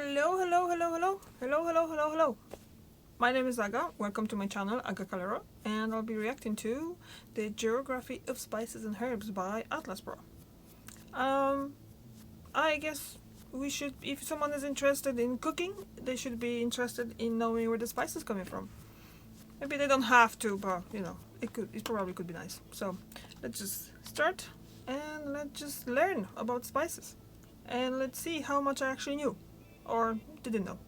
Hello. My name is Aga. Welcome to my channel, Aga Calero, and I'll be reacting to the Geography of Spices and Herbs by Atlas Pro. I guess we should, if someone is interested in cooking, they should be interested in knowing where the spice is coming from. Maybe they don't have to, but you know, it probably could be nice. So let's just start and let's just learn about spices. And let's see how much I actually knew or didn't know.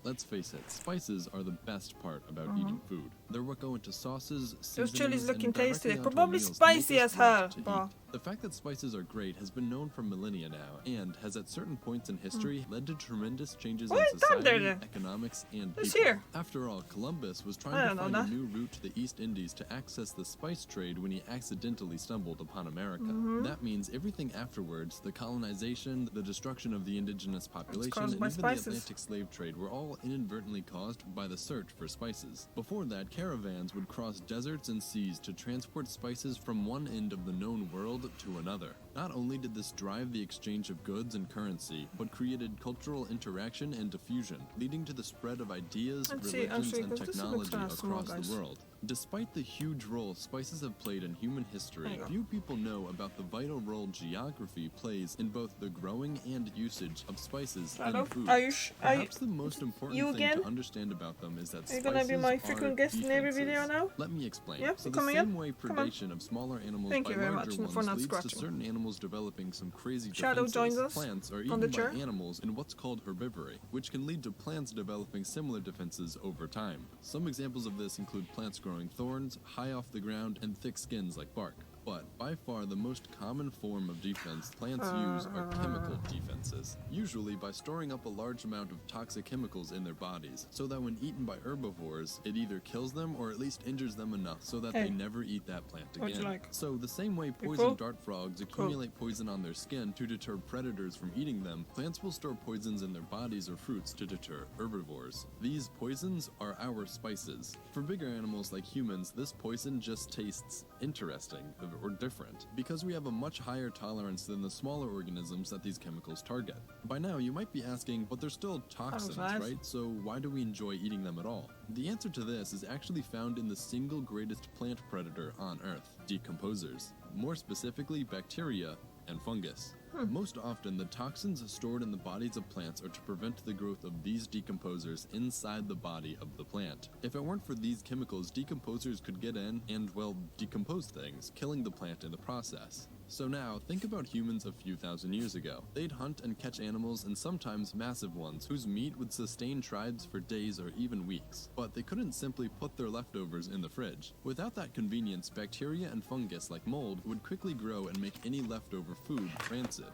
Let's face it, spices are the best part about eating food. They're what go into sauces, Those seasonings, chilies looking and tasty. directly They're onto probably meals to make spicy us as want hell, to but eat. The fact that spices are great has been known for millennia now, and has at certain points in history led to tremendous changes What in is that society, there? economics, and It's people. here. After all, Columbus was I trying to don't know find a that. new route to the East Indies to access the spice trade when he accidentally stumbled upon America. That means everything afterwards, the colonization, the destruction of the indigenous population, caused and by even spices. the Atlantic slave trade were all inadvertently caused by the search for spices. Before that, caravans would cross deserts and seas to transport spices from one end of the known world to another. Not only did this drive the exchange of goods and currency, but created cultural interaction and diffusion, leading to the spread of ideas, religions, and technology across the world. Despite the huge role spices have played in human history, few people know about the vital role geography plays in both the growing and usage of spices in food. Perhaps the most important thing to understand about them is that spices are you gonna be my frequent guest in every video defenses. now? Let me explain. Yeah, So the same way predation of smaller animals Thank by you very larger much for ones not leads to scratching. certain animals developing some crazy Shadow defenses, joins us plants are on eaten the by chair. animals in what's called herbivory, which can lead to plants developing similar defenses over time. Some examples of this include plants growing thorns, high off the ground, and thick skins like bark. But by far the most common form of defense plants use are chemical defenses, usually by storing up a large amount of toxic chemicals in their bodies, so that when eaten by herbivores, it either kills them or at least injures them enough so that they never eat that plant again. So the same way poison dart frogs accumulate poison on their skin to deter predators from eating them, plants will store poisons in their bodies or fruits to deter herbivores. These poisons are our spices. For bigger animals like humans, this poison just tastes interesting or different, because we have a much higher tolerance than the smaller organisms that these chemicals target. By now you might be asking, but they're still toxins, right? So why do we enjoy eating them at all? The answer to this is actually found in the single greatest plant predator on Earth, decomposers. More specifically, bacteria and fungus. Most often, the toxins stored in the bodies of plants are to prevent the growth of these decomposers inside the body of the plant. If it weren't for these chemicals, decomposers could get in and, well, decompose things, killing the plant in the process. So now, think about humans a few thousand years ago. They'd hunt and catch animals, and sometimes massive ones, whose meat would sustain tribes for days or even weeks. But they couldn't simply put their leftovers in the fridge. Without that convenience, bacteria and fungus like mold would quickly grow and make any leftover food rancid.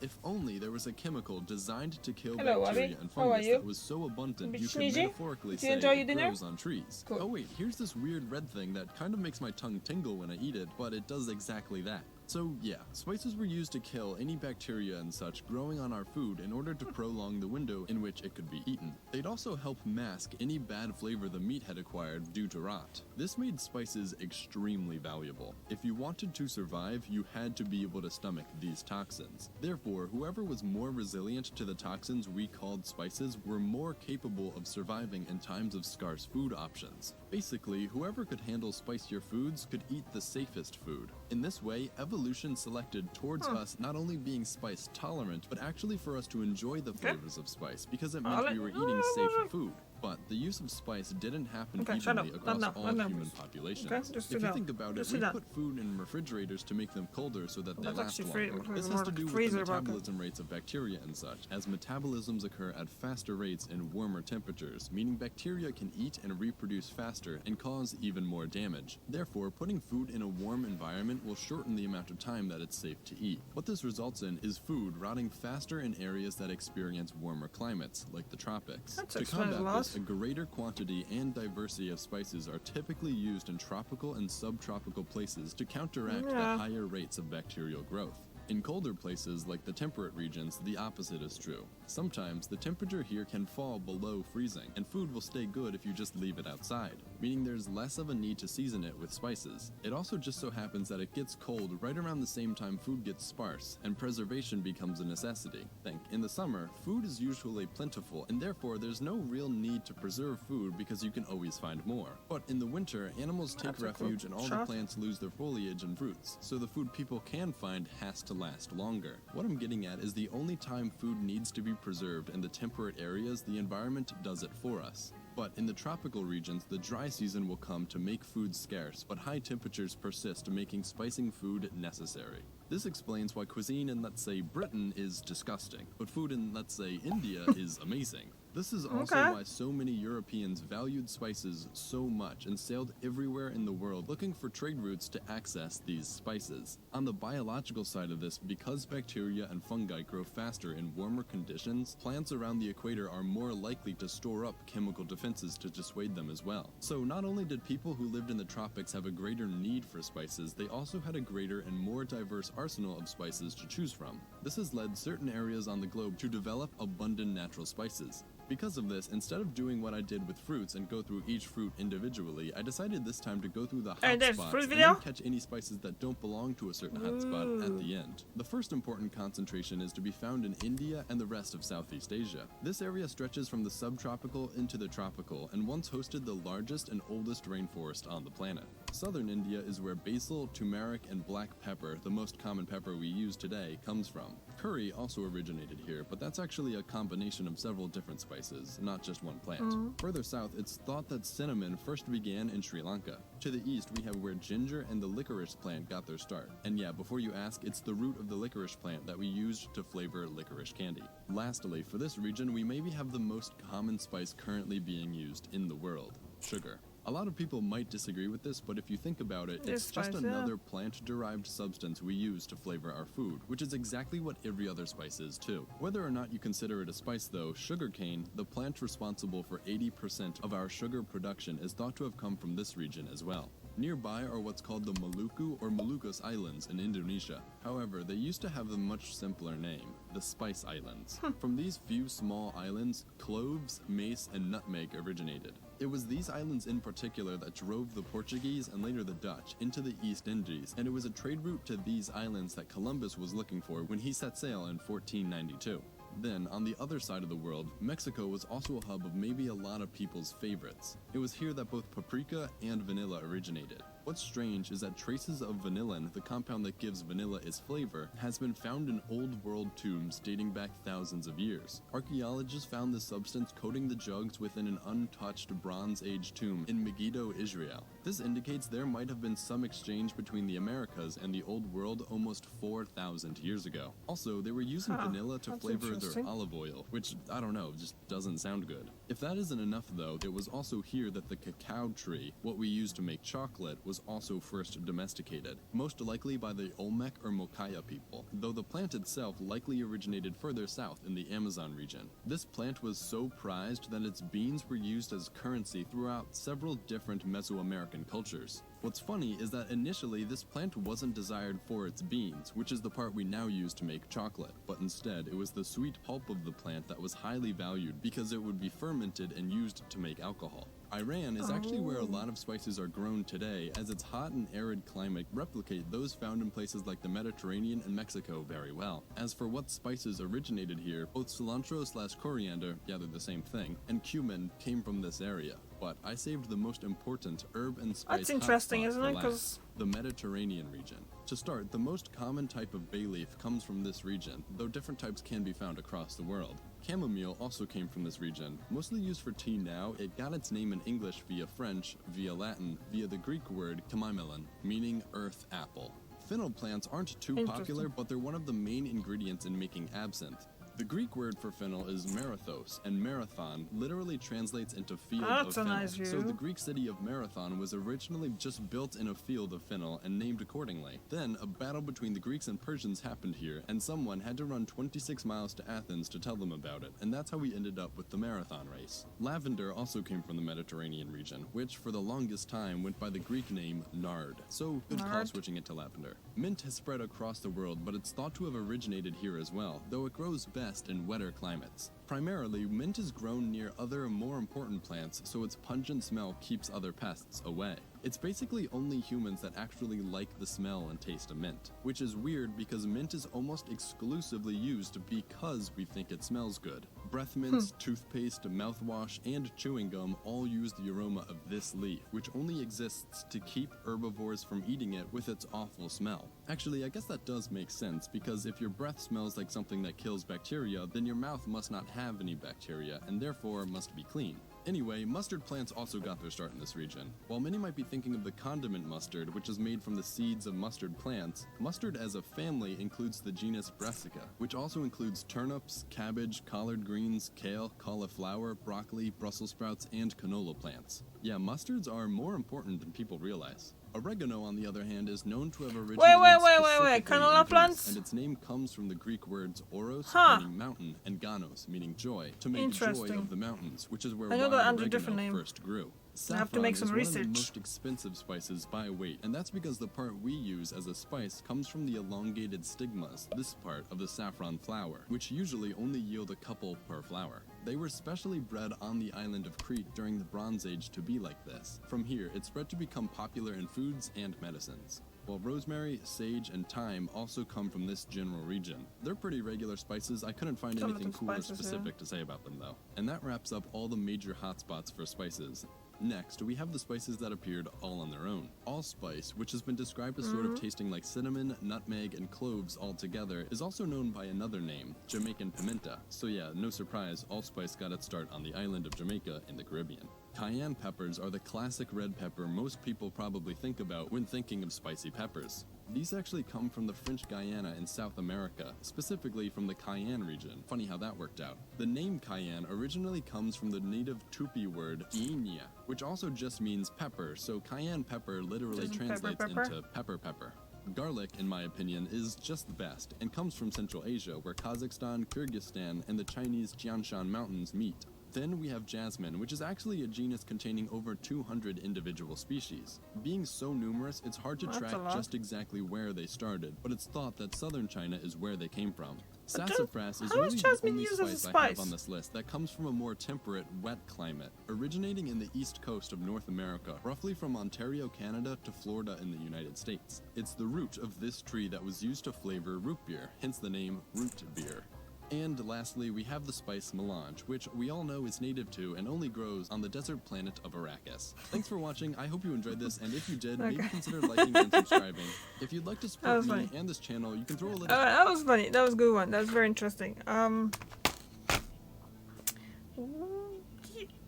If only there was a chemical designed to kill bacteria and fungus that was so abundant you could metaphorically say it grows on trees. Oh wait, here's this weird red thing that kind of makes my tongue tingle when I eat it, but it does exactly that. So yeah, spices were used to kill any bacteria and such growing on our food in order to prolong the window in which it could be eaten. They'd also help mask any bad flavor the meat had acquired due to rot. This made spices extremely valuable. If you wanted to survive, you had to be able to stomach these toxins. Therefore, whoever was more resilient to the toxins we called spices were more capable of surviving in times of scarce food options. Basically, whoever could handle spicier foods could eat the safest food. In this way, evolution selected towards us not only being spice tolerant, but actually for us to enjoy the flavors of spice, because it meant we were eating safe food. But the use of spice didn't happen evenly across all human populations. If you think about it, we put food in refrigerators to make them colder so that they last longer. This has to do with the metabolism rates of bacteria and such, as metabolisms occur at faster rates in warmer temperatures, meaning bacteria can eat and reproduce faster and cause even more damage. Therefore, putting food in a warm environment will shorten the amount of time that it's safe to eat. What this results in is food rotting faster in areas that experience warmer climates, like the tropics. To combat this, a greater quantity and diversity of spices are typically used in tropical and subtropical places to counteract the higher rates of bacterial growth. In colder places like the temperate regions, the opposite is true. Sometimes the temperature here can fall below freezing, and food will stay good if you just leave it outside, meaning there's less of a need to season it with spices. It also just so happens that it gets cold right around the same time food gets sparse, and preservation becomes a necessity. Think, in the summer, food is usually plentiful, and therefore there's no real need to preserve food because you can always find more. But in the winter, animals take refuge and all the plants lose their foliage and fruits, so the food people can find has to last longer. What I'm getting at is the only time food needs to be preserved in the temperate areas, the environment does it for us. But in the tropical regions, the dry season will come to make food scarce, but high temperatures persist, making spicing food necessary. This explains why cuisine in, let's say, Britain is disgusting, but food in, let's say, India is amazing. This is also why so many Europeans valued spices so much and sailed everywhere in the world looking for trade routes to access these spices. On the biological side of this, because bacteria and fungi grow faster in warmer conditions, plants around the equator are more likely to store up chemical defenses to dissuade them as well. So not only did people who lived in the tropics have a greater need for spices, they also had a greater and more diverse arsenal of spices to choose from. This has led certain areas on the globe to develop abundant natural spices. Because of this, instead of doing what I did with fruits and go through each fruit individually, I decided this time to go through the hotspots and then catch any spices that don't belong to a certain hotspot at the end. The first important concentration is to be found in India and the rest of Southeast Asia. This area stretches from the subtropical into the tropical and once hosted the largest and oldest rainforest on the planet. Southern India is where basil, turmeric, and black pepper, the most common pepper we use today, comes from. Curry also originated here, but that's actually a combination of several different spices, not just one plant. Further south, it's thought that cinnamon first began in Sri Lanka. To the east, we have where ginger and the licorice plant got their start. And yeah, before you ask, it's the root of the licorice plant that we used to flavor licorice candy. Lastly, for this region, we maybe have the most common spice currently being used in the world: sugar. A lot of people might disagree with this, but if you think about it, it's just another plant-derived substance we use to flavor our food, which is exactly what every other spice is too. Whether or not you consider it a spice though, sugarcane, the plant responsible for 80% of our sugar production, is thought to have come from this region as well. Nearby are what's called the Maluku or Molucas Islands in Indonesia. However, they used to have a much simpler name, the Spice Islands. From these few small islands, cloves, mace, and nutmeg originated. It was these islands in particular that drove the Portuguese and later the Dutch into the East Indies, and it was a trade route to these islands that Columbus was looking for when he set sail in 1492. Then, on the other side of the world, Mexico was also a hub of maybe a lot of people's favorites. It was here that both paprika and vanilla originated. What's strange is that traces of vanillin, the compound that gives vanilla its flavor, has been found in old world tombs dating back thousands of years. Archaeologists found this substance coating the jugs within an untouched Bronze Age tomb in Megiddo, Israel. This indicates there might have been some exchange between the Americas and the old world almost 4,000 years ago. Also, they were using vanilla to flavor their olive oil, which, I don't know, just doesn't sound good. If that isn't enough though, it was also here that the cacao tree, what we use to make chocolate, was also first domesticated, most likely by the Olmec or Mokaya people, though the plant itself likely originated further south in the Amazon region. This plant was so prized that its beans were used as currency throughout several different Mesoamerican cultures. What's funny is that initially this plant wasn't desired for its beans, which is the part we now use to make chocolate, but instead it was the sweet pulp of the plant that was highly valued because it would be fermented and used to make alcohol. Iran is actually where a lot of spices are grown today, as its hot and arid climate replicate those found in places like the Mediterranean and Mexico very well. As for what spices originated here, both cilantro/coriander, yeah, they're the same thing, and cumin came from this area. But I saved the most important herb and spice That's interesting, isn't it? Because the Mediterranean region. To start, the most common type of bay leaf comes from this region, though different types can be found across the world. Chamomile also came from this region. Mostly used for tea now, it got its name in English via French, via Latin, via the Greek word chamamelon, meaning earth apple. Fennel plants aren't too popular, but they're one of the main ingredients in making absinthe. The Greek word for fennel is marathos, and marathon literally translates into field That's of a fennel. nice view. So the Greek city of Marathon was originally just built in a field of fennel and named accordingly. Then a battle between the Greeks and Persians happened here, and someone had to run 26 miles to Athens to tell them about it, and that's how we ended up with the marathon race. Lavender also came from the Mediterranean region, which for the longest time went by the Greek name nard. So good call Nard. switching it to lavender. Mint has spread across the world, but it's thought to have originated here as well, though it grows best in wetter climates. Primarily, mint is grown near other, more important plants, so its pungent smell keeps other pests away. It's basically only humans that actually like the smell and taste of mint, which is weird because mint is almost exclusively used because we think it smells good. Breath mints, toothpaste, mouthwash, and chewing gum all use the aroma of this leaf, which only exists to keep herbivores from eating it with its awful smell. Actually, I guess that does make sense, because if your breath smells like something that kills bacteria, then your mouth must not have any bacteria, and therefore must be clean. Anyway, mustard plants also got their start in this region. While many might be thinking of the condiment mustard, which is made from the seeds of mustard plants, mustard as a family includes the genus Brassica, which also includes turnips, cabbage, collard greens, kale, cauliflower, broccoli, Brussels sprouts, and canola plants. Yeah, mustards are more important than people realize. Oregano, on the other hand, is known to have originated specifically Canola in Greece, plants? and its name comes from the Greek words oros, Huh. meaning mountain, and ganos, meaning joy, to make joy Interesting. of the mountains, which is where I know wild that under a different oregano name. first grew. I have to make some Saffron is one of the research. most expensive spices by weight, and that's because the part we use as a spice comes from the elongated stigmas, this part of the saffron flower, which usually only yield a couple per flower. They were specially bred on the island of Crete during the Bronze Age to be like this. From here, it spread to become popular in foods and medicines. While rosemary, sage, and thyme also come from this general region. They're pretty regular spices. I couldn't find Some of anything them cool or spices, specific to say about them though. And that wraps up all the major hotspots for spices. Next, we have the spices that appeared all on their own. Allspice, which has been described as sort of tasting like cinnamon, nutmeg, and cloves all together, is also known by another name, Jamaican pimenta. So yeah, no surprise, allspice got its start on the island of Jamaica in the Caribbean. Cayenne peppers are the classic red pepper most people probably think about when thinking of spicy peppers. These actually come from the French Guiana in South America, specifically from the Cayenne region. Funny how that worked out. The name Cayenne originally comes from the native Tupi word Iña, which also just means pepper, so Cayenne pepper literally Isn't translates pepper pepper? into pepper pepper. Garlic, in my opinion, is just the best, and comes from Central Asia, where Kazakhstan, Kyrgyzstan, and the Chinese Tianshan Mountains meet. Then we have jasmine, which is actually a genus containing over 200 individual species. Being so numerous, it's hard to That's track a lot. just exactly where they started, but it's thought that southern China is where they came from. But Sassafras is how is really the jasmine only used as a spice I have spice? on this list that comes from a more temperate, wet climate, originating in the east coast of North America, roughly from Ontario, Canada to Florida in the United States. It's the root of this tree that was used to flavor root beer, hence the name root beer. And lastly, we have the spice melange, which we all know is native to and only grows on the desert planet of Arrakis. Thanks for watching. I hope you enjoyed this, and if you did, maybe Okay. consider liking and subscribing. If you'd like to That support was me funny. and this channel, you can throw a little... That was funny. That was a good one. That was very interesting.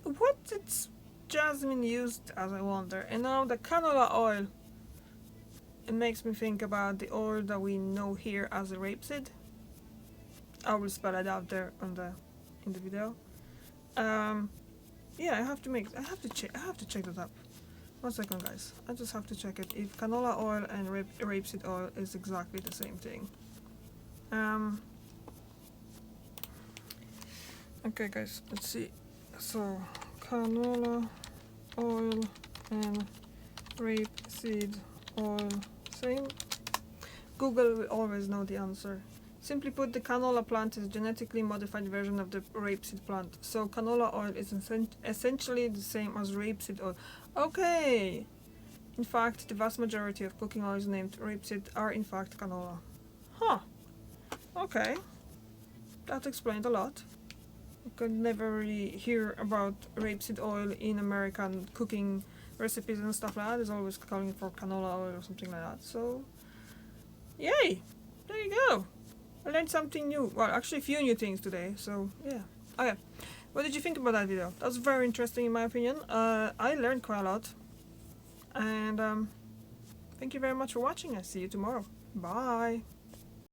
What is jasmine used as, I wonder? And now the canola oil. It makes me think about the oil that we know here as a rapeseed. I will spell it out there on in the video. Yeah, I have to check that up. 1 second, guys. I just have to check it. If canola oil and rapeseed oil is exactly the same thing. Okay, guys. Let's see. So canola oil and rapeseed oil, same. Google will always know the answer. Simply put, the canola plant is a genetically modified version of the rapeseed plant. So canola oil is essentially the same as rapeseed oil. Okay! In fact, the vast majority of cooking oils named rapeseed are in fact canola. Huh. Okay. That explained a lot. You could never really hear about rapeseed oil in American cooking recipes and stuff like that. It's always calling for canola oil or something like that. So, yay! There you go. I learned something new. Well, actually a few new things today, so yeah. Okay, what did you think about that video? That was very interesting in my opinion. I learned quite a lot. And thank you very much for watching. I'll see you tomorrow. Bye!